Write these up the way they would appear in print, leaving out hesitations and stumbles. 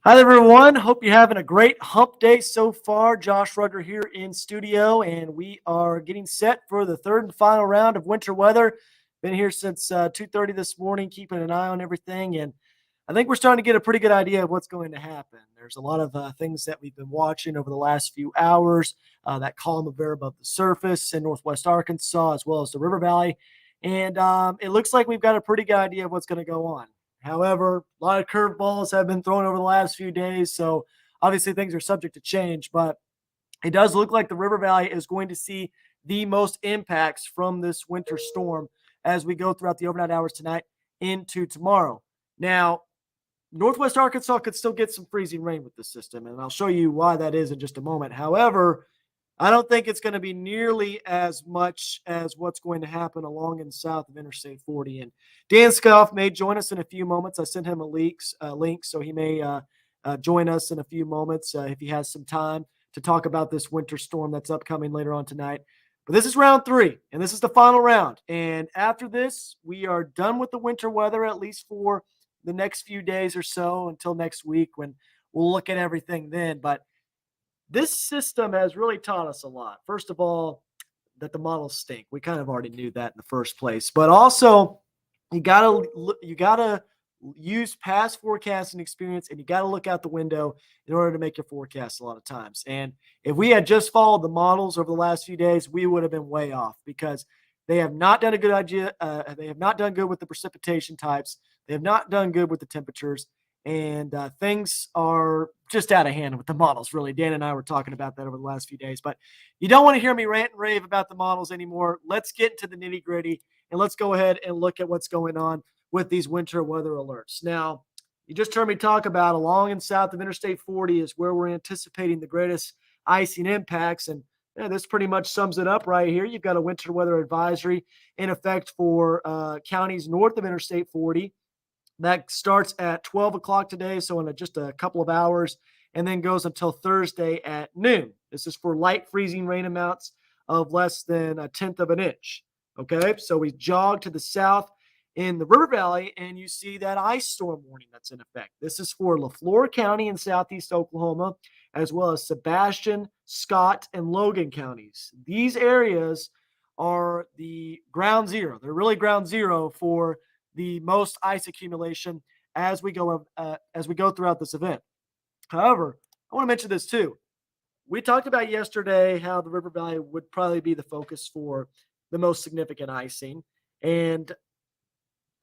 Hi, everyone. Hope you're having a great hump day so far. Josh Rugger here in studio, and we are getting set for the third and final round of winter weather. Been here since 2:30 this morning, keeping an eye on everything, and I think we're starting to get a pretty good idea of what's going to happen. There's a lot of things that we've been watching over the last few hours. That column of air above the surface in northwest Arkansas, as well as the river valley, and it looks like we've got a pretty good idea of what's going to go on. However, a lot of curveballs have been thrown over the last few days, so obviously things are subject to change. But it does look like the River Valley is going to see the most impacts from this winter storm as we go throughout the overnight hours tonight into tomorrow. Now, Northwest Arkansas could still get some freezing rain with this system, and I'll show you why that is in just a moment. However, I don't think it's going to be nearly as much as what's going to happen along and south of Interstate 40. And Dan Scuff may join us in a few moments. I sent him a link, so he may join us in a few moments if he has some time to talk about this winter storm that's upcoming later on tonight. But this is round 3, and this is the final round. And after this, we are done with the winter weather, at least for the next few days or so until next week when we'll look at everything then. But this system has really taught us a lot. First of all, that the models stink. We kind of already knew that in the first place. But also, you gotta use past forecasting experience, and you got to look out the window in order to make your forecast a lot of times. And if we had just followed the models over the last few days, we would have been way off because they have not done a good idea. They have not done good with the precipitation types. They have not done good with the temperatures, and things are just out of hand with the models. Really, Dan and I were talking about that over the last few days. But you don't want to hear me rant and rave about the models anymore. Let's get into the nitty gritty, and let's go ahead and look at what's going on with these winter weather alerts. Now, you just heard me talk about along and south of Interstate 40 is where we're anticipating the greatest icing impacts. And this pretty much sums it up right here. You've got a winter weather advisory in effect for counties north of Interstate 40. That starts at 12 o'clock today, so in just a couple of hours, and then goes until Thursday at noon. This is for light freezing rain amounts of less than a tenth of an inch. Okay, so we jog to the south in the River Valley, and you see that ice storm warning that's in effect. This is for LaFleur County in southeast Oklahoma, as well as Sebastian, Scott, and Logan counties. These areas are the ground zero. They're really ground zero for the most ice accumulation as we go throughout this event. However, I want to mention this too. We talked about yesterday how the River Valley would probably be the focus for the most significant icing, and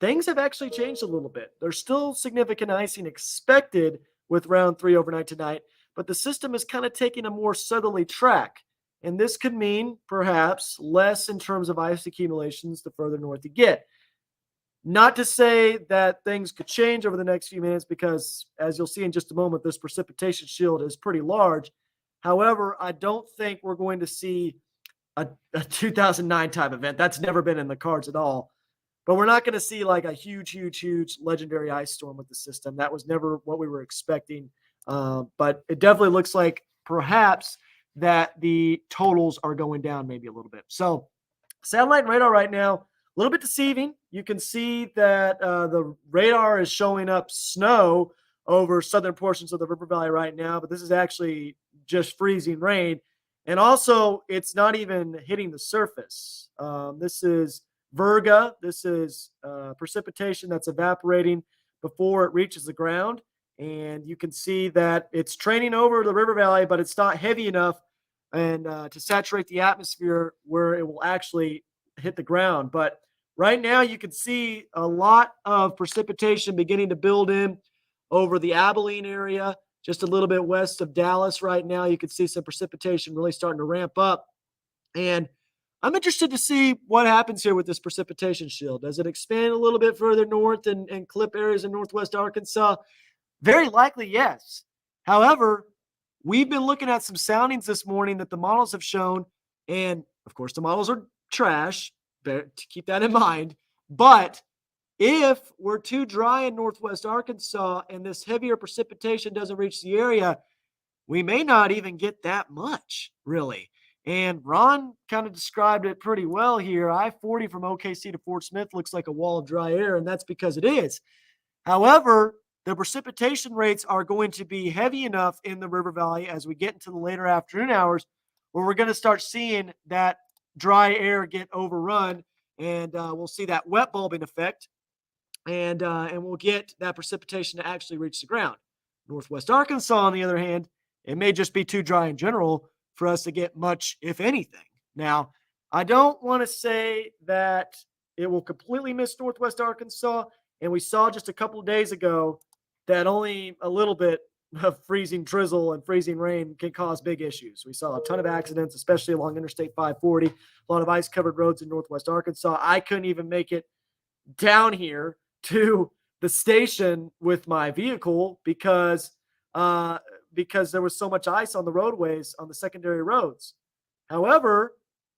things have actually changed a little bit. There's still significant icing expected with round 3 overnight tonight, but the system is kind of taking a more southerly track, and this could mean perhaps less in terms of ice accumulations the further north you get. Not to say that things could change over the next few minutes because, as you'll see in just a moment, this precipitation shield is pretty large. However, I don't think we're going to see a 2009 type event. That's never been in the cards at all. But we're not going to see like a huge legendary ice storm with the system. That was never what we were expecting. But it definitely looks like perhaps that the totals are going down maybe a little bit. So satellite and radar right now, a little bit deceiving. You can see that the radar is showing up snow over southern portions of the River Valley right now, but this is actually just freezing rain. And also, it's not even hitting the surface. This is virga. This is precipitation that's evaporating before it reaches the ground. And you can see that it's training over the River Valley, but it's not heavy enough and to saturate the atmosphere where it will actually hit the ground. But right now, you can see a lot of precipitation beginning to build in over the Abilene area, just a little bit west of Dallas right now. You can see some precipitation really starting to ramp up. And I'm interested to see what happens here with this precipitation shield. Does it expand a little bit further north and clip areas in northwest Arkansas? Very likely, yes. However, we've been looking at some soundings this morning that the models have shown, and of course, the models are trash, to keep that in mind. But if we're too dry in northwest Arkansas and this heavier precipitation doesn't reach the area, we may not even get that much, really. And Ron kind of described it pretty well here. I-40 from OKC to Fort Smith looks like a wall of dry air, and that's because it is. However, the precipitation rates are going to be heavy enough in the river valley as we get into the later afternoon hours where we're going to start seeing that dry air get overrun, and we'll see that wet bulbing effect, and we'll get that precipitation to actually reach the ground. Northwest Arkansas, on the other hand, it may just be too dry in general for us to get much, if anything. Now, I don't want to say that it will completely miss Northwest Arkansas, and we saw just a couple of days ago that only a little bit of freezing drizzle and freezing rain can cause big issues. We saw a ton of accidents, especially along Interstate 540, a lot of ice covered roads in Northwest Arkansas. I couldn't even make it down here to the station with my vehicle because there was so much ice on the roadways on the secondary roads. However,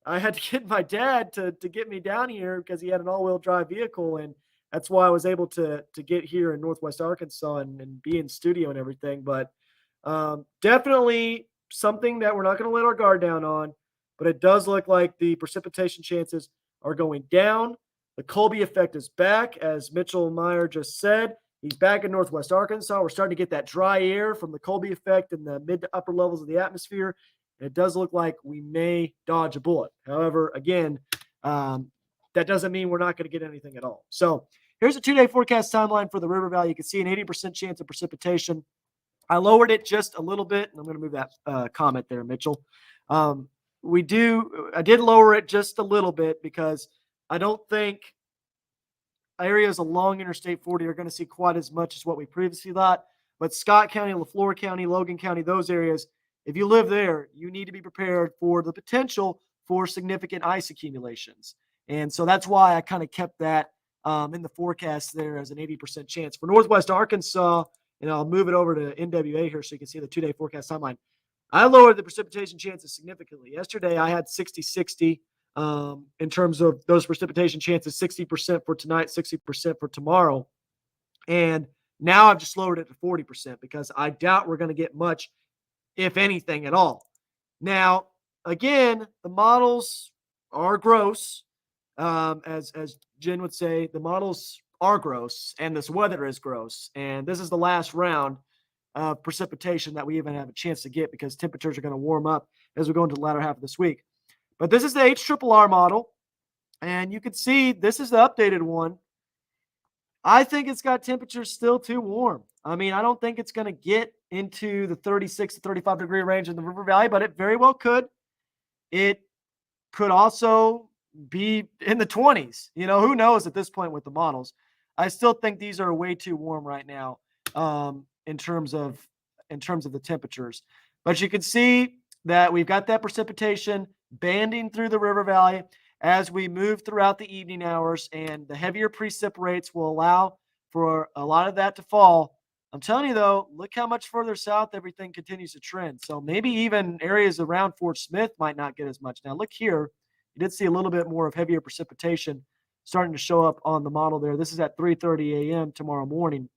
I had to get my dad to get me down here because he had an all-wheel drive vehicle, and that's why I was able to get here in Northwest Arkansas and be in studio and everything. But definitely something that we're not going to let our guard down on. But it does look like the precipitation chances are going down. The Colby effect is back, as Mitchell Meyer just said. He's back in Northwest Arkansas. We're starting to get that dry air from the Colby effect in the mid to upper levels of the atmosphere. And it does look like we may dodge a bullet. However, again, that doesn't mean we're not going to get anything at all. So here's a 2-day forecast timeline for the River Valley. You can see an 80% chance of precipitation. I lowered it just a little bit, and I'm going to move that comment there, Mitchell. I did lower it just a little bit because I don't think areas along Interstate 40 are going to see quite as much as what we previously thought. But Scott County, LaFleur County, Logan County, those areas, if you live there, you need to be prepared for the potential for significant ice accumulations. And so that's why I kind of kept that in the forecast there as an 80% chance. For Northwest Arkansas, and I'll move it over to NWA here so you can see the 2-day forecast timeline. I lowered the precipitation chances significantly. Yesterday, I had 60-60 in terms of those precipitation chances, 60% for tonight, 60% for tomorrow. And now I've just lowered it to 40% because I doubt we're going to get much, if anything at all. Now, again, the models are gross. As Jen would say, the models are gross, and this weather is gross. And this is the last round of precipitation that we even have a chance to get because temperatures are going to warm up as we go into the latter half of this week. But this is the HRRR model, and you can see this is the updated one. I think it's got temperatures still too warm. I mean, I don't think it's going to get into the 36 to 35 degree range in the River Valley, but it very well could. It could also be in the 20s. You know, who knows at this point with the models. I still think these are way too warm right now in terms of the temperatures. But you can see that we've got that precipitation banding through the River Valley as we move throughout the evening hours, and the heavier precip rates will allow for a lot of that to fall. I'm telling you, though, look how much further south everything continues to trend. So maybe even areas around Fort Smith might not get as much. Now, look here. You did see a little bit more of heavier precipitation starting to show up on the model there. This is at 3:30 a.m. tomorrow morning.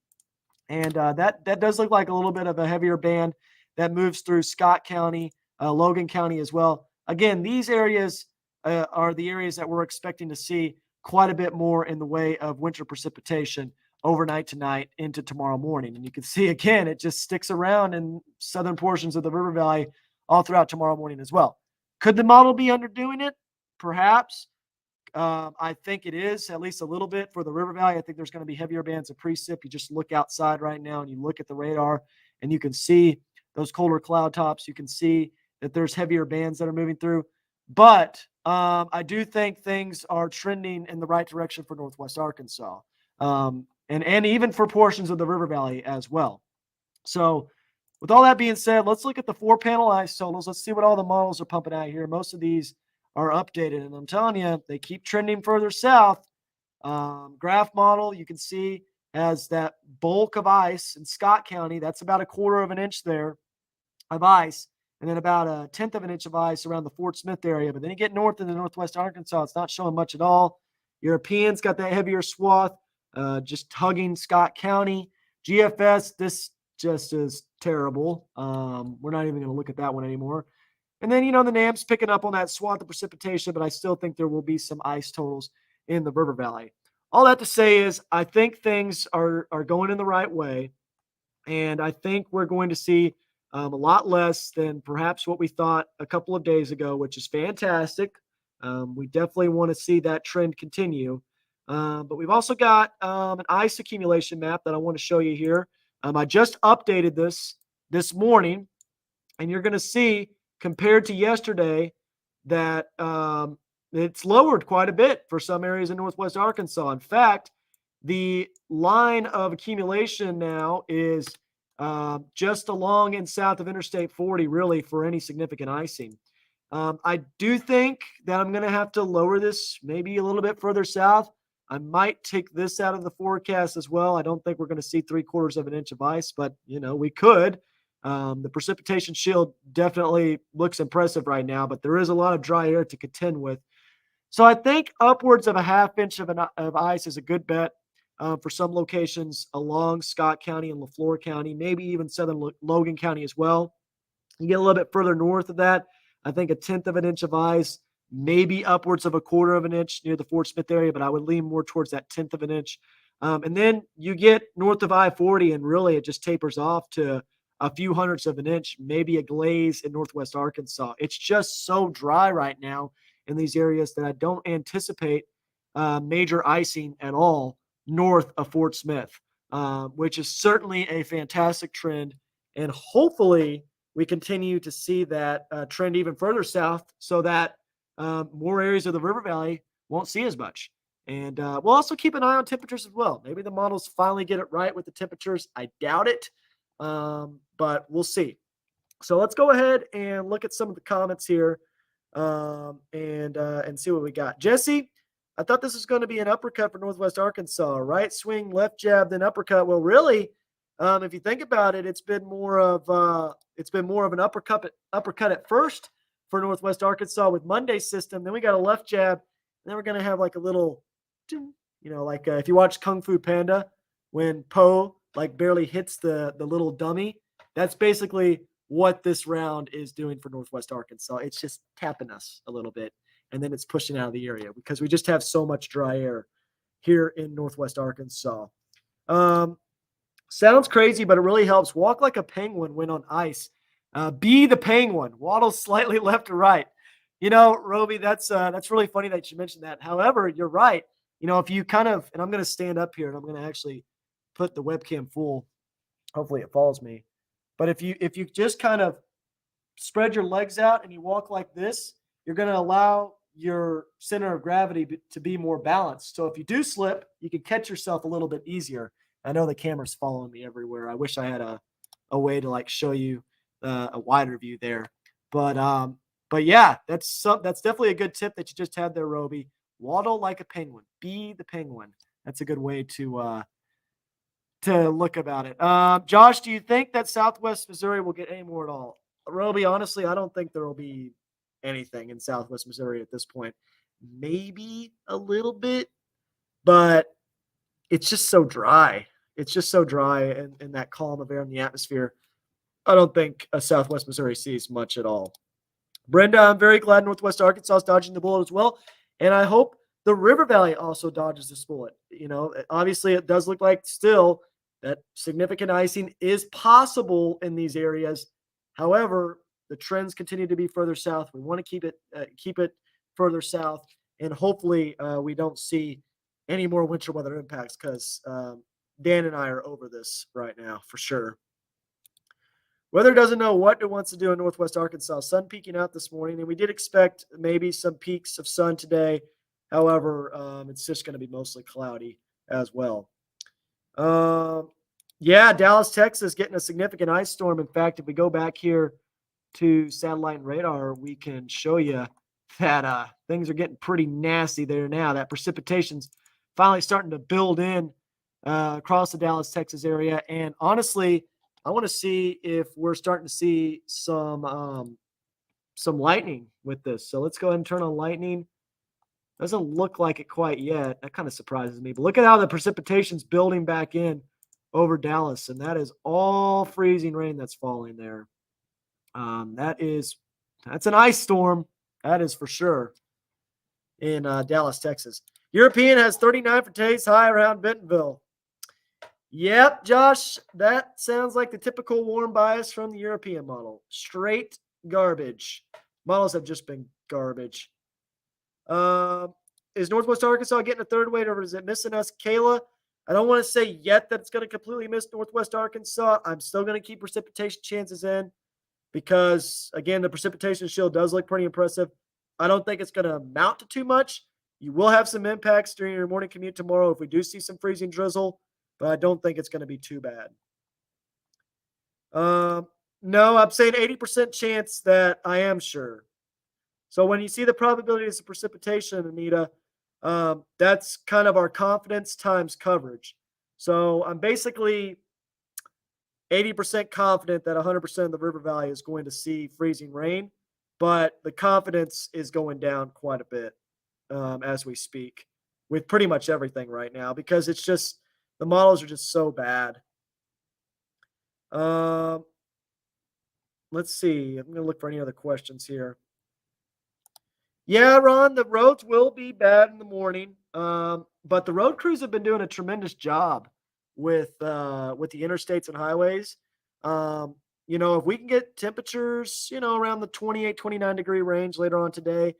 And that does look like a little bit of a heavier band that moves through Scott County, Logan County as well. Again, these areas are the areas that we're expecting to see quite a bit more in the way of winter precipitation overnight tonight into tomorrow morning. And you can see, again, it just sticks around in southern portions of the River Valley all throughout tomorrow morning as well. Could the model be underdoing it? Perhaps. I think it is, at least a little bit for the River Valley. I think there's going to be heavier bands of precip. You just look outside right now and you look at the radar and you can see those colder cloud tops. You can see that there's heavier bands that are moving through. But I do think things are trending in the right direction for Northwest Arkansas, and even for portions of the River Valley as well. So with all that being said, let's look at the 4-panel ice totals. Let's see what all the models are pumping out here. Most of these are updated, and I'm telling you, they keep trending further south. Graph model, you can see, has that bulk of ice in Scott County. That's about 1/4 of an inch there of ice, and then about 1/10 of an inch of ice around the Fort Smith area. But then you get north into Northwest Arkansas, it's not showing much at all. Europeans got that heavier swath, just hugging Scott County. GFS, this just is terrible. We're not even going to look at that one anymore. And then, the NAM's picking up on that swath of precipitation, but I still think there will be some ice totals in the River Valley. All that to say is I think things are going in the right way. And I think we're going to see a lot less than perhaps what we thought a couple of days ago, which is fantastic. We definitely want to see that trend continue. But we've also got an ice accumulation map that I want to show you here. I just updated this morning, and you're going to see compared to yesterday that it's lowered quite a bit for some areas in northwest Arkansas. In fact, the line of accumulation now is just along and south of Interstate 40, really, for any significant icing. I do think that I'm going to have to lower this maybe a little bit further south. I might take this out of the forecast as well. I don't think we're going to see 3/4 of an inch of ice, but we could. The precipitation shield definitely looks impressive right now, but there is a lot of dry air to contend with. So I think upwards of a half inch of ice is a good bet for some locations along Scott County and LaFleur County, maybe even southern Logan County as well. You get a little bit further north of that, I think a tenth of an inch of ice, maybe upwards of a quarter of an inch near the Fort Smith area, but I would lean more towards that tenth of an inch. And then you get north of I-40, and really it just tapers off to a few hundredths of an inch, maybe a glaze in northwest Arkansas. It's just so dry right now in these areas that I don't anticipate major icing at all north of Fort Smith, which is certainly a fantastic trend. And hopefully we continue to see that trend even further south so that more areas of the river valley won't see as much. And we'll also keep an eye on temperatures as well. Maybe the models finally get it right with the temperatures. I doubt it, but we'll see. So let's go ahead and look at some of the comments here and see what we got. Jesse, I thought this was going to be an uppercut for Northwest Arkansas. Right swing, left jab, then uppercut. Well, really, if you think about it, it's been more of an uppercut at first for Northwest Arkansas with Monday's system. Then we got a left jab, and then we're going to have like a little, like if you watch Kung Fu Panda, when Po like barely hits the little dummy, that's basically what this round is doing for Northwest Arkansas. It's just tapping us a little bit, and then it's pushing out of the area because we just have so much dry air here in Northwest Arkansas. Sounds crazy, but it really helps. Walk like a penguin when on ice. Be the penguin. Waddle slightly left to right. Roby, that's really funny that you mentioned that. However, you're right. If you kind of, and I'm going to stand up here and I'm going to actually put the webcam full. Hopefully it follows me. But if you just kind of spread your legs out and you walk like this, you're going to allow your center of gravity to be more balanced. So if you do slip, you can catch yourself a little bit easier. I know the camera's following me everywhere. I wish I had a way to like show you a wider view there. But yeah, that's definitely a good tip that you just had there, Roby. Waddle like a penguin. Be the penguin. That's a good way to look about it. Josh, do you think that Southwest Missouri will get any more at all? Roby, honestly, I don't think there will be anything in Southwest Missouri at this point. Maybe a little bit, but it's just so dry. It's just so dry in that column of air in the atmosphere. I don't think Southwest Missouri sees much at all. Brenda, I'm very glad Northwest Arkansas is dodging the bullet as well. And I hope the River Valley also dodges this bullet. Obviously it does look like still that significant icing is possible in these areas. However, the trends continue to be further south. We want to keep it further south, and hopefully we don't see any more winter weather impacts because Dan and I are over this right now for sure. Weather doesn't know what it wants to do in Northwest Arkansas. Sun peeking out this morning, and we did expect maybe some peaks of sun today. However, it's just going to be mostly cloudy as well. Yeah, Dallas, Texas getting a significant ice storm. In fact, if we go back here to satellite and radar, we can show you that things are getting pretty nasty there now. That precipitation's finally starting to build in across the Dallas, Texas area. And honestly, I want to see if we're starting to see some lightning with this. So let's go ahead and turn on lightning. Doesn't look like it quite yet. That kind of surprises me. But look at how the precipitation's building back in over Dallas. And that is all freezing rain that's falling there. That's an ice storm. That is for sure in Dallas, Texas. European has 39 for today's high around Bentonville. Yep, Josh, that sounds like the typical warm bias from the European model. Straight garbage. Models have just been garbage. Um, is Northwest Arkansas getting a third weight, or is it missing us? Kayla, I don't want to say yet that it's going to completely miss Northwest Arkansas. I'm still going to keep precipitation chances in because, again, the precipitation shield does look pretty impressive. I don't think it's going to amount to too much. You will have some impacts during your morning commute tomorrow if we do see some freezing drizzle, but I don't think it's going to be too bad. Um, no, I'm saying 80% chance that I am sure. So when you see the probabilities of precipitation, Anita, that's kind of our confidence times coverage. So I'm basically 80% confident that 100% of the river valley is going to see freezing rain, but the confidence is going down quite a bit as we speak with pretty much everything right now because it's just the models are just so bad. Um, let's see. I'm going to look for any other questions here. Yeah, Ron, the roads will be bad in the morning, but the road crews have been doing a tremendous job with the interstates and highways. Um, if we can get temperatures, around the 28, 29-degree range later on today,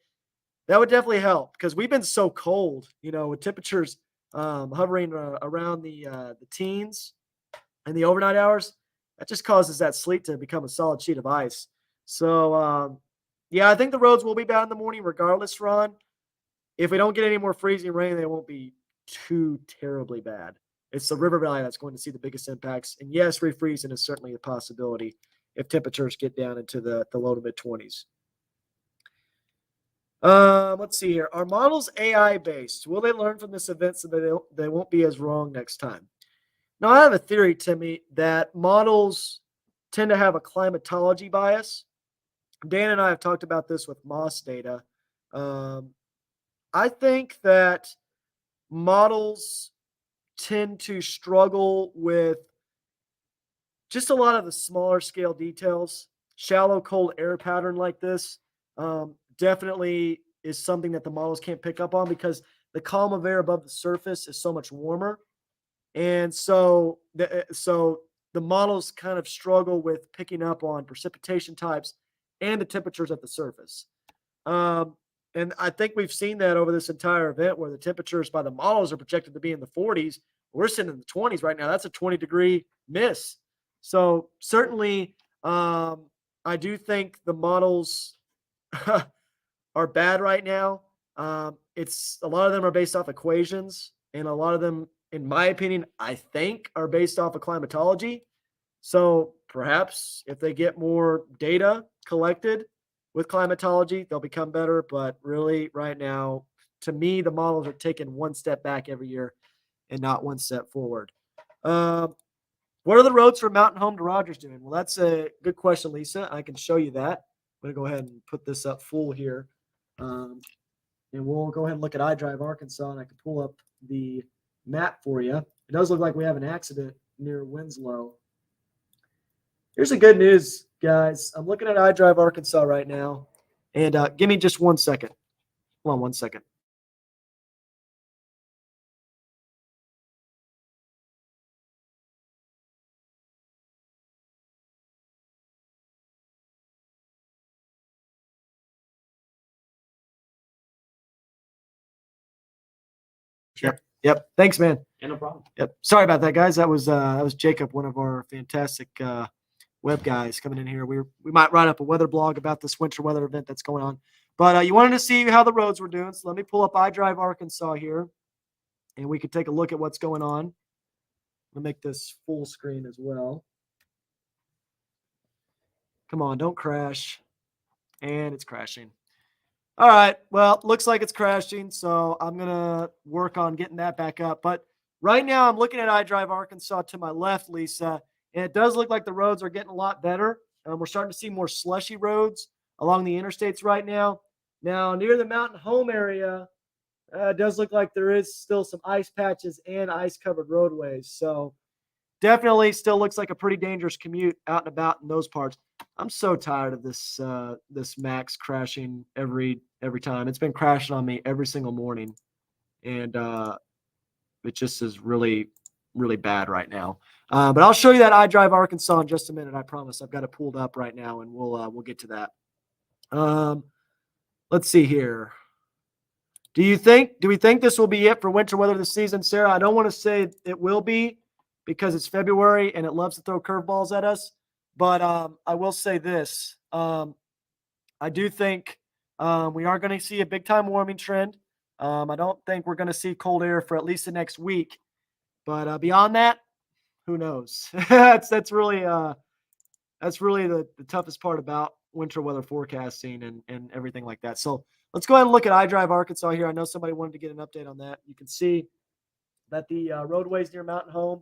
that would definitely help because we've been so cold, with temperatures hovering around the teens in the overnight hours. That just causes that sleet to become a solid sheet of ice. So, yeah, I think the roads will be bad in the morning regardless, Ron. If we don't get any more freezing rain, they won't be too terribly bad. It's the river valley that's going to see the biggest impacts. And yes, refreezing is certainly a possibility if temperatures get down into the low to mid 20s. Let's see here. Are models AI based? Will they learn from this event so that they won't be as wrong next time? Now, I have a theory, Timmy, that models tend to have a climatology bias. Dan and I have talked about this with Moss data. Um, I think that models tend to struggle with just a lot of the smaller scale details. Shallow, cold air pattern like this definitely is something that the models can't pick up on because the column of air above the surface is so much warmer. And so the models kind of struggle with picking up on precipitation types and the temperatures at the surface. Um, and I think we've seen that over this entire event where the temperatures by the models are projected to be in the 40s. We're sitting in the 20s right now. That's a 20-degree miss. So certainly, I do think the models are bad right now. It's a lot of them are based off equations, and a lot of them, in my opinion, I think are based off of climatology. So perhaps if they get more data collected with climatology, they'll become better. But really, right now, to me, the models are taking one step back every year and not one step forward. Um, what are the roads from Mountain Home to Rogers doing? Well, that's a good question, Lisa. I can show you that. I'm going to go ahead and put this up full here. Um, and we'll go ahead and look at iDrive Arkansas, and I can pull up the map for you. It does look like we have an accident near Winslow. Here's the good news, guys. I'm looking at iDrive Arkansas right now, and give me just 1 second. Hold on 1 second. Sure. Yep. Thanks, man. Yeah, no problem. Yep. Sorry about that, guys. That was Jacob, one of our fantastic web guys coming in here. We might write up a weather blog about this winter weather event that's going on. But you wanted to see how the roads were doing, so let me pull up iDrive Arkansas here, and we could take a look at what's going on. I'll make this full screen as well. Come on, don't crash. And it's crashing. All right. Well, looks like it's crashing, so I'm going to work on getting that back up. But right now, I'm looking at iDrive Arkansas to my left, Lisa, and it does look like the roads are getting a lot better. We're starting to see more slushy roads along the interstates right now. Now, near the Mountain Home area, it does look like there is still some ice patches and ice-covered roadways. So definitely still looks like a pretty dangerous commute out and about in those parts. I'm so tired of this Max crashing every time. It's been crashing on me every single morning, and it just is really really bad right now. But I'll show you that iDrive Arkansas in just a minute. I promise. I've got it pulled up right now, and we'll get to that. Let's see here. Do we think this will be it for winter weather this season, Sarah? I don't want to say it will be because it's February and it loves to throw curveballs at us. But I will say this. I do think we are going to see a big time warming trend. I don't think we're going to see cold air for at least the next week. But beyond that, who knows? that's really the toughest part about winter weather forecasting and everything like that. So let's go ahead and look at iDrive Arkansas here. I know somebody wanted to get an update on that. You can see that the roadways near Mountain Home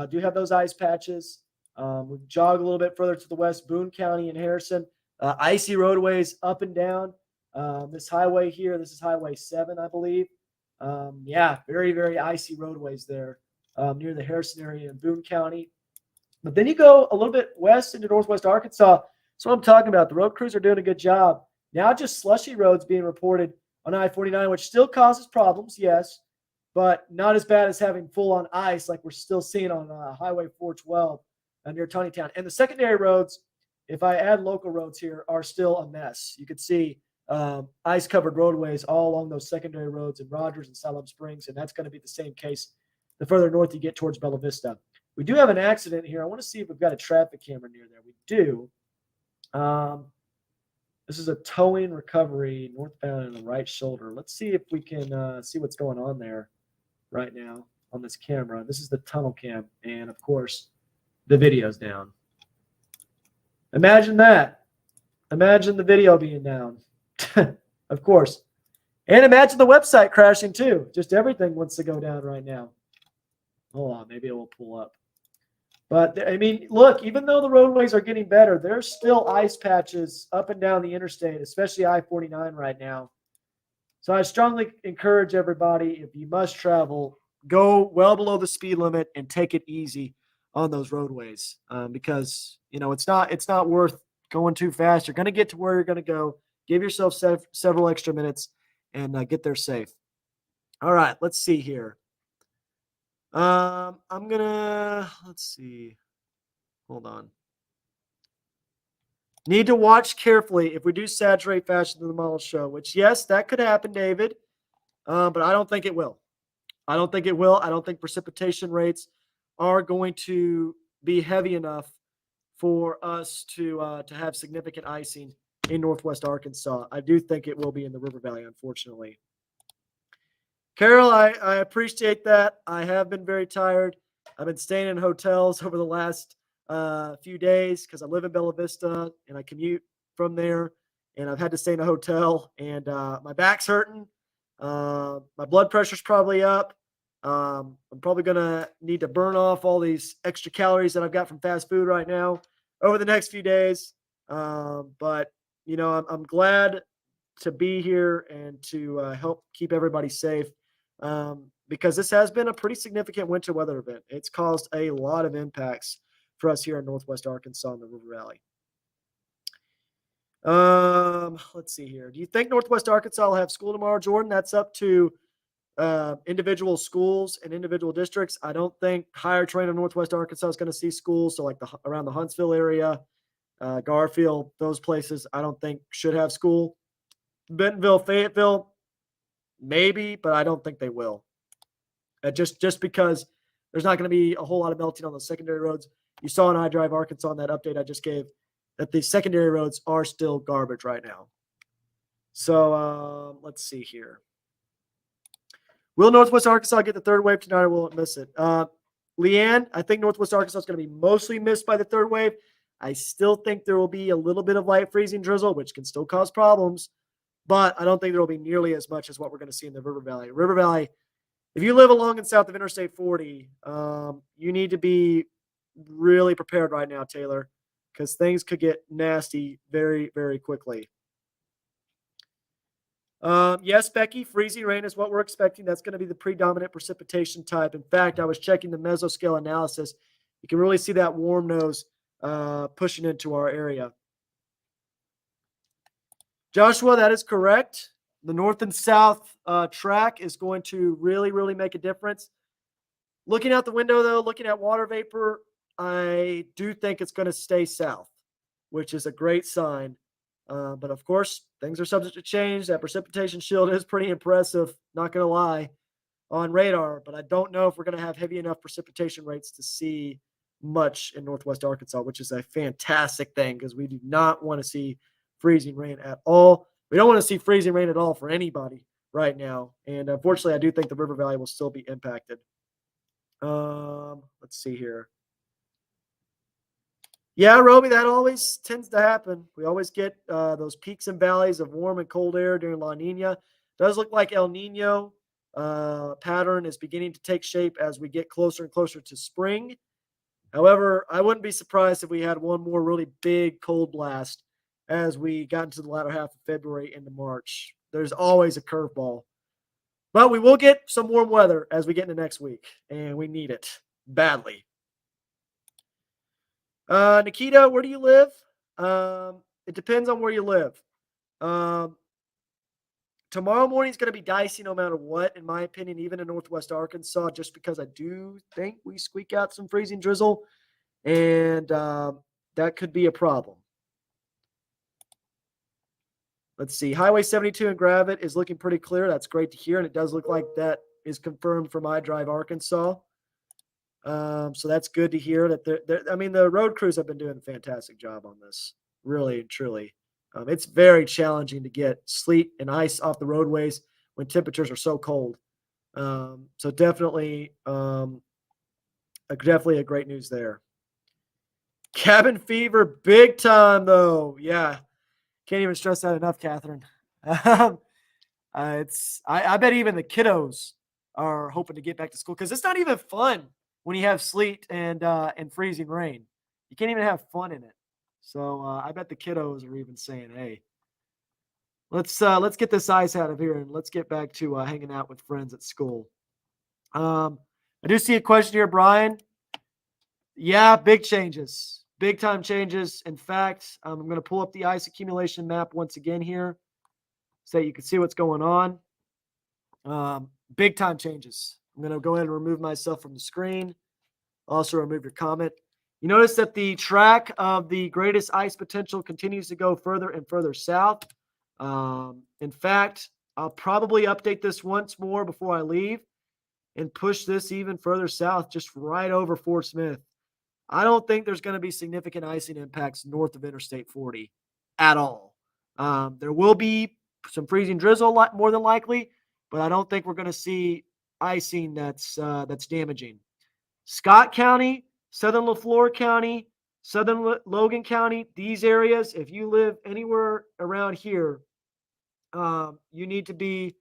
do have those ice patches. We jog a little bit further to the west, Boone County and Harrison. Icy roadways up and down. This highway here, this is Highway 7, I believe. Yeah, very, very icy roadways there near the Harrison area in Boone County. But then you go a little bit west into northwest Arkansas. That's what I'm talking about. The road crews are doing a good job. Now just slushy roads being reported on I-49, which still causes problems, yes, but not as bad as having full-on ice like we're still seeing on Highway 412 near Tonytown. And the secondary roads, if I add local roads here, are still a mess. You could see ice-covered roadways all along those secondary roads in Rogers and Siloam Springs, and that's going to be the same case the further north you get towards Bella Vista. We do have an accident here. I want to see if we've got a traffic camera near there. We do. This is a towing recovery northbound in the right shoulder. Let's see if we can see what's going on there right now on this camera. This is the tunnel cam, and of course, the video's down. Imagine that. Imagine the video being down. Of course. And imagine the website crashing too. Just everything wants to go down right now. Hold on, maybe it will pull up. But, I mean, look, even though the roadways are getting better, there's still ice patches up and down the interstate, especially I-49 right now. So I strongly encourage everybody, if you must travel, go well below the speed limit and take it easy on those roadways because, you know, it's not worth going too fast. You're going to get to where you're going to go. Give yourself several extra minutes and get there safe. All right, let's see here. Let's see. Hold on. Need to watch carefully if we do saturate faster than the model show, which, yes, that could happen, David, but I don't think it will. I don't think it will. I don't think precipitation rates are going to be heavy enough for us to have significant icing in northwest Arkansas. I do think it will be in the River Valley, unfortunately. Carol, I appreciate that. I have been very tired. I've been staying in hotels over the last few days because I live in Bella Vista and I commute from there. And I've had to stay in a hotel. And my back's hurting. My blood pressure's probably up. I'm probably going to need to burn off all these extra calories that I've got from fast food right now over the next few days. But, you know, I'm glad to be here and to help keep everybody safe. Because this has been a pretty significant winter weather event. It's caused a lot of impacts for us here in northwest Arkansas and the River Valley. Let's see here. Do you think northwest Arkansas will have school tomorrow, Jordan? That's up to individual schools and individual districts. I don't think higher train of northwest Arkansas is going to see schools. So like around the Huntsville area, Garfield, those places, I don't think should have school. Bentonville, Fayetteville, maybe, but I don't think they will. Just because there's not going to be a whole lot of melting on the secondary roads. You saw in iDrive Arkansas in that update I just gave that the secondary roads are still garbage right now. So let's see here. Will northwest Arkansas get the third wave tonight or will it miss it? Leanne, I think northwest Arkansas is going to be mostly missed by the third wave. I still think there will be a little bit of light freezing drizzle, which can still cause problems. But I don't think there will be nearly as much as what we're going to see in the River Valley. River Valley, if you live along and south of Interstate 40, you need to be really prepared right now, Taylor, because things could get nasty very, very quickly. Yes, Becky, freezing rain is what we're expecting. That's going to be the predominant precipitation type. In fact, I was checking the mesoscale analysis. You can really see that warm nose pushing into our area. Joshua, that is correct. The north and south track is going to really, really make a difference. Looking out the window, though, looking at water vapor, I do think it's going to stay south, which is a great sign. But of course, things are subject to change. That precipitation shield is pretty impressive, not going to lie, on radar. But I don't know if we're going to have heavy enough precipitation rates to see much in northwest Arkansas, which is a fantastic thing because we do not want to see freezing rain at all. We don't want to see freezing rain at all for anybody right now. And unfortunately, I do think the River Valley will still be impacted. Let's see here. Yeah, Roby, that always tends to happen. We always get those peaks and valleys of warm and cold air during La Nina. Does look like El Nino pattern is beginning to take shape as we get closer and closer to spring. However, I wouldn't be surprised if we had one more really big cold blast as we got into the latter half of February into March. There's always a curveball. But we will get some warm weather as we get into next week, and we need it badly. Nikita, where do you live? It depends on where you live. Tomorrow morning is going to be dicey no matter what, in my opinion, even in northwest Arkansas, just because I do think we squeak out some freezing drizzle, and that could be a problem. Let's see. Highway 72 in Gravette is looking pretty clear. That's great to hear, and it does look like that is confirmed for my drive, Arkansas. So that's good to hear that the road crews have been doing a fantastic job on this, really and truly. It's very challenging to get sleet and ice off the roadways when temperatures are so cold. So definitely a great news there. Cabin fever, big time though. Yeah, can't even stress that enough, Catherine. I bet even the kiddos are hoping to get back to school because it's not even fun when you have sleet and freezing rain. You can't even have fun in it. So I bet the kiddos are even saying, "Hey, let's get this ice out of here and let's get back to hanging out with friends at school." I do see a question here, Brian. Yeah, big changes, big time changes. In fact, I'm going to pull up the ice accumulation map once again here so that you can see what's going on. Big time changes. I'm going to go ahead and remove myself from the screen. Also remove your comment. You notice that the track of the greatest ice potential continues to go further and further south. In fact, I'll probably update this once more before I leave and push this even further south, just right over Fort Smith. I don't think there's going to be significant icing impacts north of Interstate 40 at all. There will be some freezing drizzle more than likely, but I don't think we're going to see icing that's damaging. Scott County, Southern LaFleur County, Southern Logan County, these areas, if you live anywhere around here, you need to be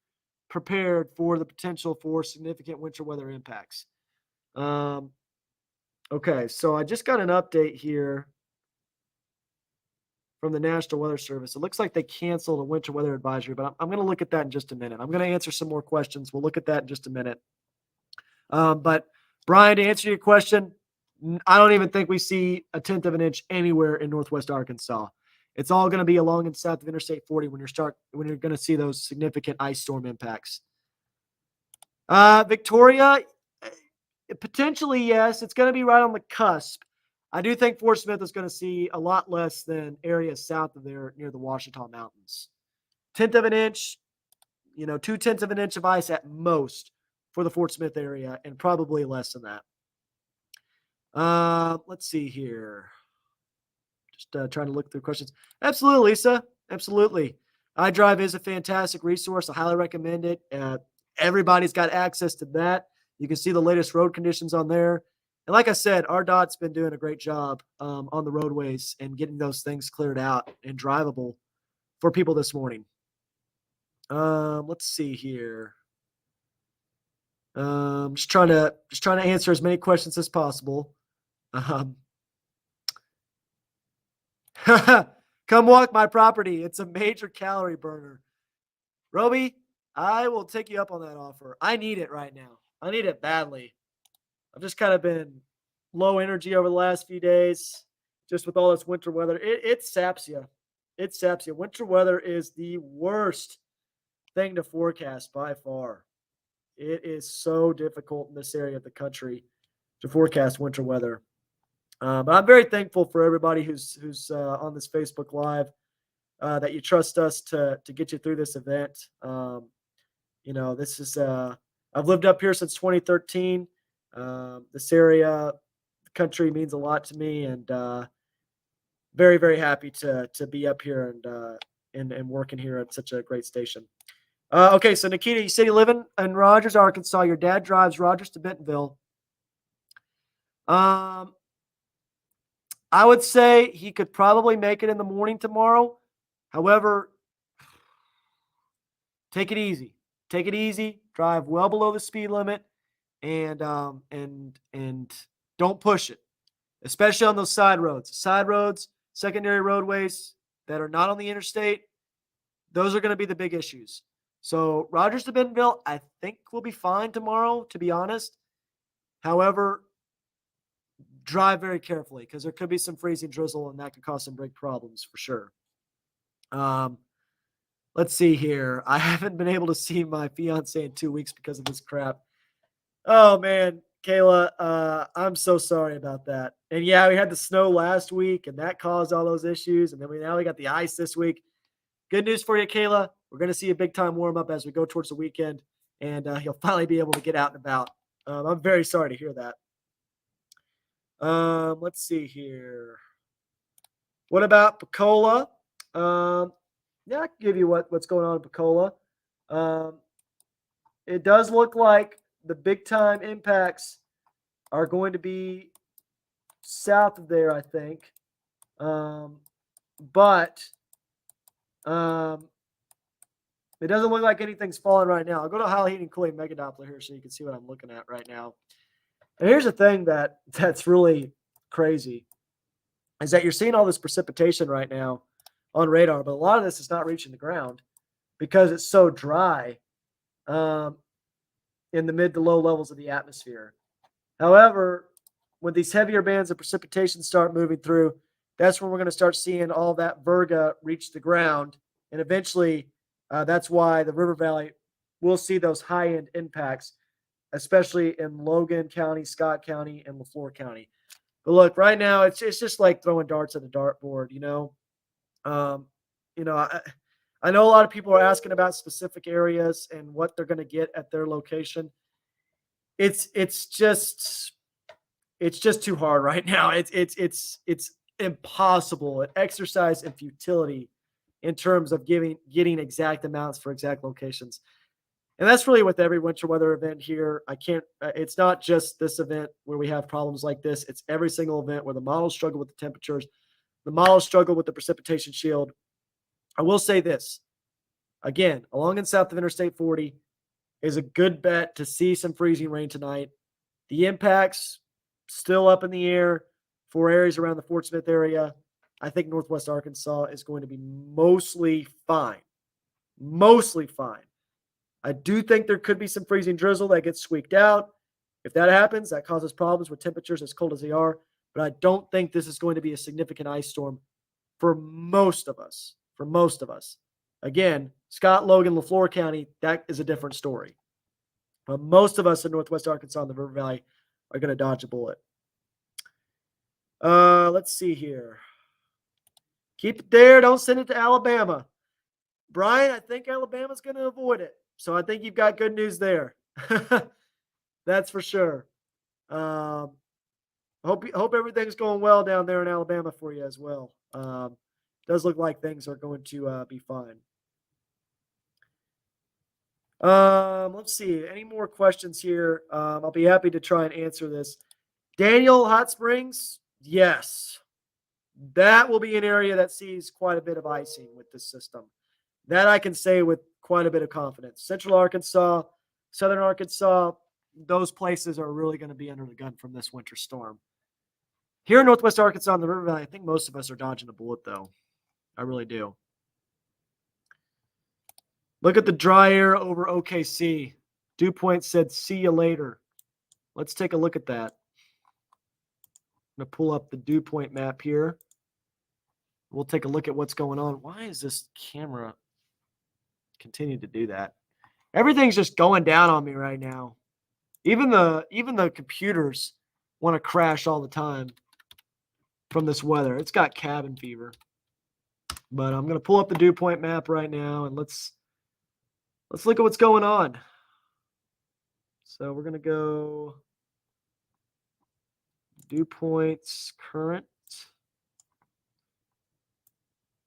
prepared for the potential for significant winter weather impacts. Okay, so I just got an update here from the National Weather Service. It looks like they canceled a winter weather advisory, but I'm going to look at that in just a minute. I'm going to answer some more questions. We'll look at that in just a minute. But Brian, to answer your question, I don't even think we see a tenth of an inch anywhere in northwest Arkansas. It's all going to be along and south of Interstate 40 when you're going to see those significant ice storm impacts. Victoria, potentially yes. It's going to be right on the cusp. I do think Fort Smith is going to see a lot less than areas south of there near the Ouachita Mountains. Tenth of an inch, 2/10 of an inch of ice at most for the Fort Smith area, and probably less than that. Let's see here. Just trying to look through questions. Absolutely, Lisa. Absolutely. iDrive is a fantastic resource. I highly recommend it. Everybody's got access to that. You can see the latest road conditions on there. And like I said, RDOT's been doing a great job on the roadways and getting those things cleared out and drivable for people this morning. Let's see here. Just trying to answer as many questions as possible. Come walk my property. It's a major calorie burner. Roby, I will take you up on that offer. I need it right now. I need it badly. I've just kind of been low energy over the last few days, just with all this winter weather. It saps you. It saps you. Winter weather is the worst thing to forecast by far. It is so difficult in this area of the country to forecast winter weather. But I'm very thankful for everybody who's on this Facebook Live that you trust us to get you through this event. This is I've lived up here since 2013. This area, the country means a lot to me, and very very happy to be up here and working here at such a great station. Okay, so Nikita, you said you live in Rogers, Arkansas. Your dad drives Rogers to Bentonville. I would say he could probably make it in the morning tomorrow. However, take it easy. Take it easy. Drive well below the speed limit, and don't push it, especially on those side roads. Side roads, secondary roadways that are not on the interstate. Those are going to be the big issues. So Rogers to Bentonville, I think we'll be fine tomorrow, to be honest. However, drive very carefully because there could be some freezing drizzle and that could cause some big problems for sure. Let's see here. I haven't been able to see my fiance in 2 weeks because of this crap. Oh man, Kayla, I'm so sorry about that. And yeah, we had the snow last week and that caused all those issues. And then now we got the ice this week. Good news for you, Kayla. We're going to see a big time warm up as we go towards the weekend, and you'll finally be able to get out and about. I'm very sorry to hear that. Let's see here. What about Pensacola? Yeah, I can give you what's going on in Pensacola. It does look like the big time impacts are going to be south of there, I think. But it doesn't look like anything's falling right now. I'll go to High Heat and Cooling Mega Doppler here so you can see what I'm looking at right now. And here's the thing that's really crazy is that you're seeing all this precipitation right now on radar, but a lot of this is not reaching the ground because it's so dry in the mid to low levels of the atmosphere. However, when these heavier bands of precipitation start moving through, that's when we're going to start seeing all that virga reach the ground. And eventually, that's why the River Valley will see those high-end impacts, especially in Logan County, Scott County, and LaFleur County. But look, right now, it's just like throwing darts at a dartboard, I know a lot of people are asking about specific areas and what they're going to get at their location. It's just too hard right now. It's impossible, an exercise in futility in terms of getting exact amounts for exact locations. And that's really with every winter weather event here. It's not just this event where we have problems like this. It's every single event where the models struggle with the temperatures, the models struggle with the precipitation shield. I will say this, again, along and south of Interstate 40 is a good bet to see some freezing rain tonight. The impacts still up in the air for areas around the Fort Smith area. I think Northwest Arkansas is going to be mostly fine. Mostly fine. I do think there could be some freezing drizzle that gets squeaked out. If that happens, that causes problems with temperatures as cold as they are. But I don't think this is going to be a significant ice storm for most of us. For most of us. Again, Scott, Logan, LaFleur County, that is a different story. But most of us in Northwest Arkansas and the River Valley are going to dodge a bullet. Let's see here. Keep it there. Don't send it to Alabama. Brian, I think Alabama's going to avoid it. So I think you've got good news there. That's for sure. Hope everything's going well down there in Alabama for you as well. Does look like things are going to be fine. Let's see. Any more questions here? I'll be happy to try and answer this. Daniel, Hot Springs, yes. That will be an area that sees quite a bit of icing with this system. That I can say with quite a bit of confidence. Central Arkansas, Southern Arkansas, those places are really going to be under the gun from this winter storm. Here in Northwest Arkansas and the River Valley, I think most of us are dodging a bullet, though. I really do. Look at the dry air over OKC. Dew point said, see you later. Let's take a look at that. I'm going to pull up the dew point map here. We'll take a look at what's going on. Why is this camera continue to do that? Everything's just going down on me right now. Even the computers want to crash all the time from this weather. It's got cabin fever. But I'm going to pull up the dew point map right now, and let's look at what's going on. So we're going to go dew points current.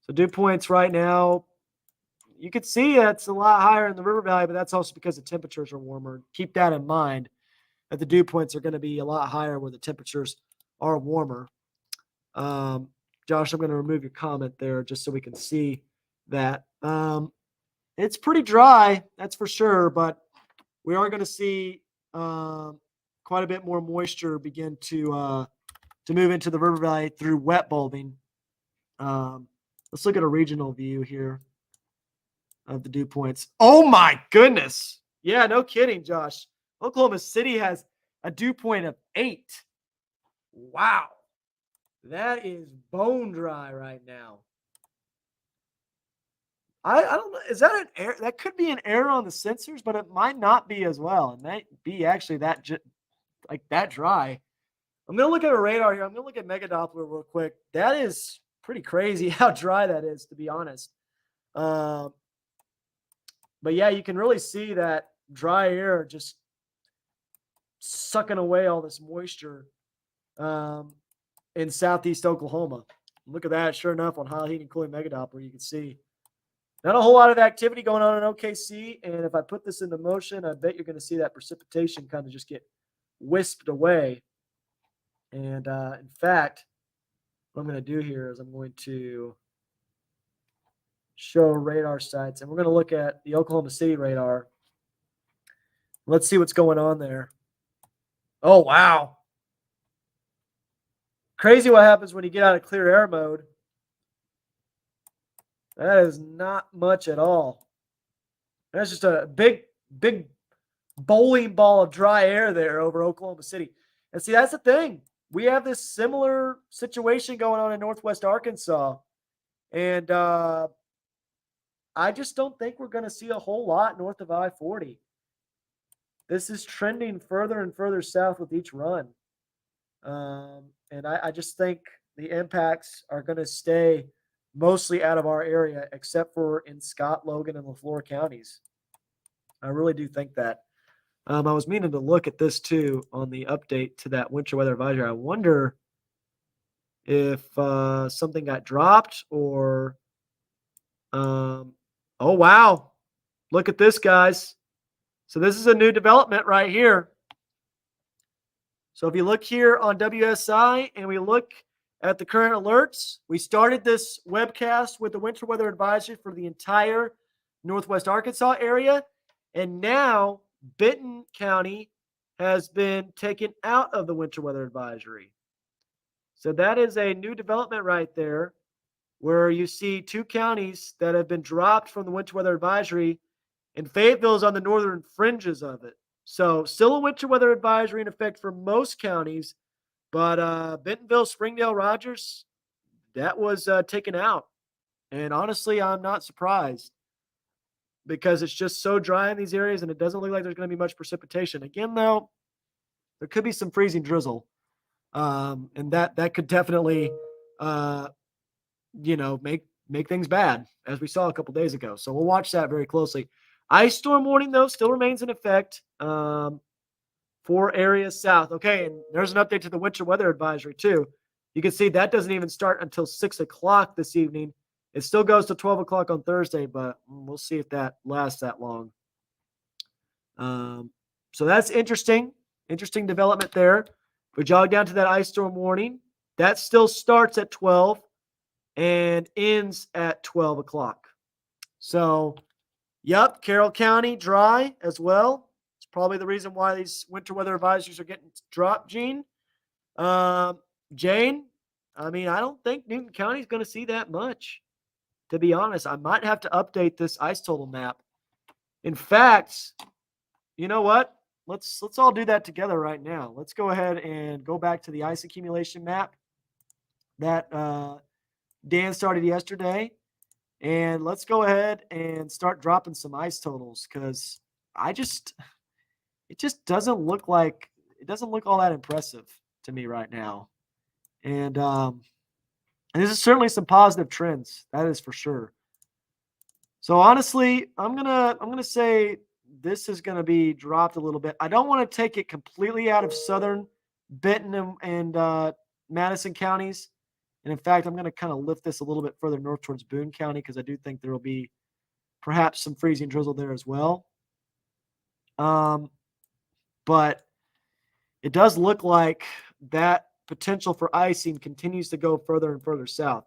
So dew points right now, you can see it's a lot higher in the river valley, but that's also because the temperatures are warmer. Keep that in mind, that the dew points are going to be a lot higher where the temperatures are warmer. Josh, I'm going to remove your comment there just so we can see that. It's pretty dry, that's for sure, but we are going to see quite a bit more moisture begin to move into the river valley through wet bulbing. Let's look at a regional view here of the dew points. Oh my goodness. Yeah, no kidding, Josh. Oklahoma City has a dew point of 8. Wow. That is bone dry right now. I don't know. Is that an error? That could be an error on the sensors, but it might not be as well. It might be actually that dry. I'm going to look at a radar here. I'm going to look at Mega Doppler real quick. That is pretty crazy how dry that is, to be honest. But yeah, you can really see that dry air just sucking away all this moisture in southeast Oklahoma. Look at that. Sure enough, on high heat and cooling Mega Doppler, you can see not a whole lot of activity going on in OKC. And if I put this into motion, I bet you're going to see that precipitation kind of just get wisped away. And in fact, what I'm going to do here is I'm going to show radar sites, and we're going to look at the Oklahoma City radar. Let's see what's going on there. Oh, wow. Crazy what happens when you get out of clear air mode. That is not much at all. That's just a big bowling ball of dry air there over Oklahoma City. And see, that's the thing. We have this similar situation going on in Northwest Arkansas. And I just don't think we're going to see a whole lot north of I-40. This is trending further and further south with each run. And I just think the impacts are going to stay mostly out of our area, except for in Scott, Logan, and LaFleur counties. I really do think that. I was meaning to look at this too on the update to that winter weather advisory. I wonder if something got dropped or oh wow, look at this, guys. So this is a new development right here. So if you look here on WSI and we look at the current alerts, we started this webcast with the winter weather advisory for the entire Northwest Arkansas area. And now Benton County has been taken out of the winter weather advisory. So that is a new development right there, where you see 2 counties that have been dropped from the winter weather advisory, and Fayetteville is on the northern fringes of it. So still a winter weather advisory in effect for most counties, but Bentonville, Springdale, Rogers, that was taken out. And honestly, I'm not surprised, because it's just so dry in these areas, and it doesn't look like there's going to be much precipitation. Again, though, there could be some freezing drizzle, and that could definitely, make things bad, as we saw a couple days ago. So we'll watch that very closely. Ice storm warning, though, still remains in effect for areas south. Okay, and there's an update to the winter weather advisory, too. You can see that doesn't even start until 6 o'clock this evening. It still goes to 12 o'clock on Thursday, but we'll see if that lasts that long. So that's interesting. Interesting development there. We jog down to that ice storm warning. That still starts at 12 and ends at 12 o'clock. So, yep, Carroll County dry as well. It's probably the reason why these winter weather advisories are getting dropped, Gene. Jane, I mean, I don't think Newton County is going to see that much. To be honest, I might have to update this ice total map. In fact, you know what? Let's all do that together right now. Let's go ahead and go back to the ice accumulation map that Dan started yesterday. And let's go ahead and start dropping some ice totals, because it just doesn't look like it doesn't look all that impressive to me right now. And this is certainly some positive trends. That is for sure. So honestly, I'm gonna say this is gonna be dropped a little bit. I don't want to take it completely out of southern Benton and Madison counties. And in fact, I'm going to kind of lift this a little bit further north towards Boone County because I do think there will be perhaps some freezing drizzle there as well. But it does look like that potential for icing continues to go further and further south.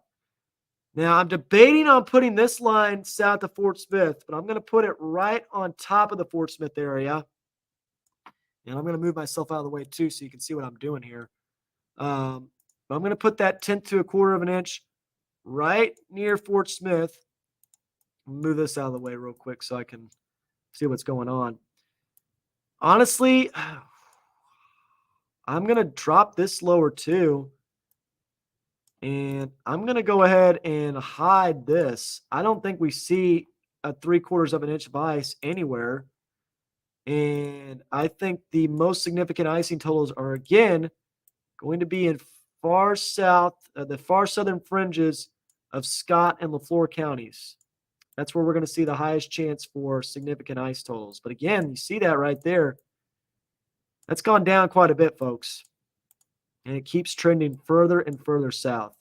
Now, I'm debating on putting this line south of Fort Smith, but I'm going to put it right on top of the Fort Smith area. And I'm going to move myself out of the way too so you can see what I'm doing here. But I'm going to put that 1/10 to 1/4 of an inch right near Fort Smith. Move this out of the way real quick so I can see what's going on. Honestly, I'm going to drop this lower too. And I'm going to go ahead and hide this. I don't think we see a 3/4 of an inch of ice anywhere. And I think the most significant icing totals are, again, going to be in far south, the far southern fringes of Scott and LaFleur counties. That's where we're going to see the highest chance for significant ice totals. But again, you see that right there. That's gone down quite a bit, folks. And it keeps trending further and further south.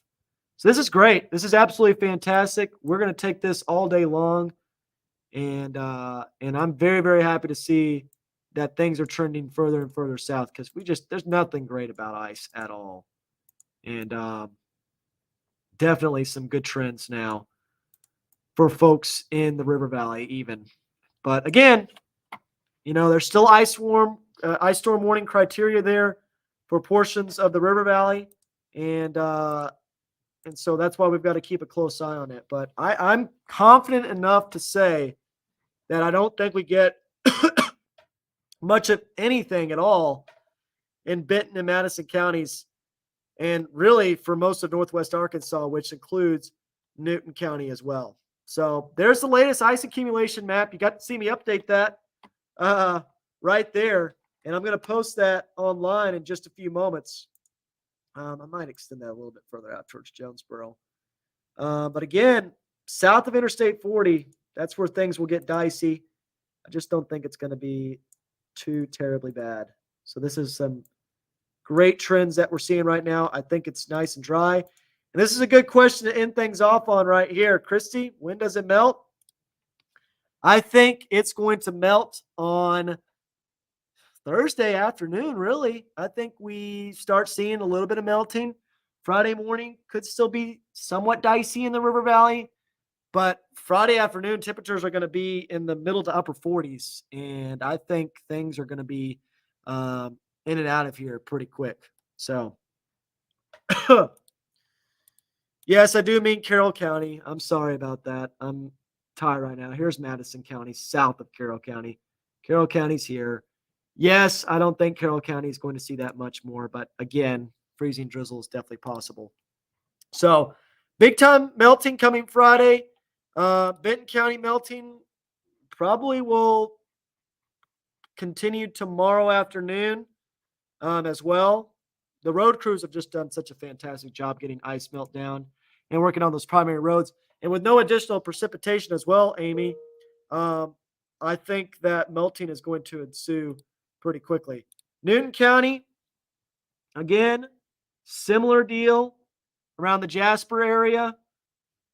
So this is great. This is absolutely fantastic. We're going to take this all day long. And I'm very, very happy to see that things are trending further and further south because there's nothing great about ice at all. And definitely some good trends now for folks in the River Valley even. But again, there's still ice storm warning criteria there for portions of the River Valley. And so that's why we've got to keep a close eye on it. But I'm confident enough to say that I don't think we get much of anything at all in Benton and Madison counties, and really for most of Northwest Arkansas, which includes Newton County as well. So there's the latest ice accumulation map. You got to see me update that right there. And I'm going to post that online in just a few moments. I might extend that a little bit further out towards Jonesboro. But again, south of Interstate 40, that's where things will get dicey. I just don't think it's going to be too terribly bad. So this is some great trends that we're seeing right now. I think it's nice and dry. And this is a good question to end things off on right here. Christy, when does it melt? I think it's going to melt on Thursday afternoon, really. I think we start seeing a little bit of melting. Friday morning could still be somewhat dicey in the River Valley, but Friday afternoon temperatures are going to be in the middle to upper 40s, and I think things are going to be in and out of here pretty quick. So, yes, I do mean Carroll County. I'm sorry about that. I'm tired right now. Here's Madison County, south of Carroll County. Carroll County's here. Yes, I don't think Carroll County is going to see that much more, but again, freezing drizzle is definitely possible. So, big time melting coming Friday. Benton County melting probably will continue tomorrow afternoon as well. The road crews have just done such a fantastic job getting ice melt down and working on those primary roads. And with no additional precipitation as well, Amy, I think that melting is going to ensue pretty quickly. Newton County, again, similar deal around the Jasper area.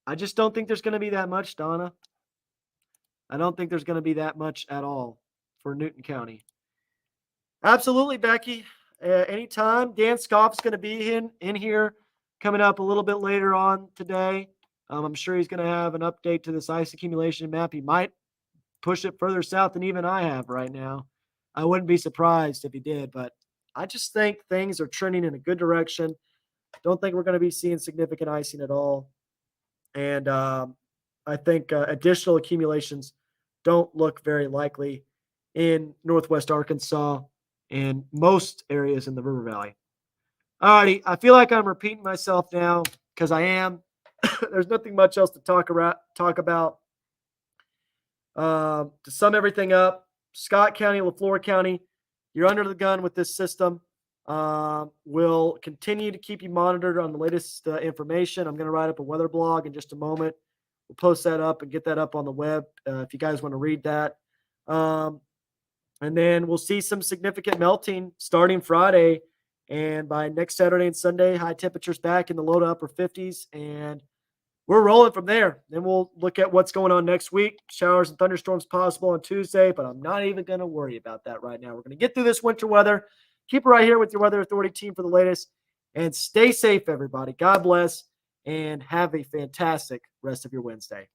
I just don't think there's going to be that much, Donna. I don't think there's going to be that much at all for Newton County. Absolutely, Becky. Anytime. Dan Scoff's going to be in here coming up a little bit later on today. I'm sure he's going to have an update to this ice accumulation map. He might push it further south than even I have right now. I wouldn't be surprised if he did, but I just think things are trending in a good direction. Don't think we're going to be seeing significant icing at all. And I think additional accumulations don't look very likely in Northwest Arkansas and most areas in the River Valley. All righty. I feel like I'm repeating myself now because I am. There's nothing much else to talk about. To sum everything up, Scott County, LaFleur County, you're under the gun with this system. We'll continue to keep you monitored on the latest information. I'm going to write up a weather blog in just a moment. We'll post that up and get that up on the web if you guys want to read that. And then we'll see some significant melting starting Friday. And by next Saturday and Sunday, high temperatures back in the low to upper 50s. And we're rolling from there. Then we'll look at what's going on next week. Showers and thunderstorms possible on Tuesday, but I'm not even going to worry about that right now. We're going to get through this winter weather. Keep it right here with your Weather Authority team for the latest. And stay safe, everybody. God bless, and have a fantastic rest of your Wednesday.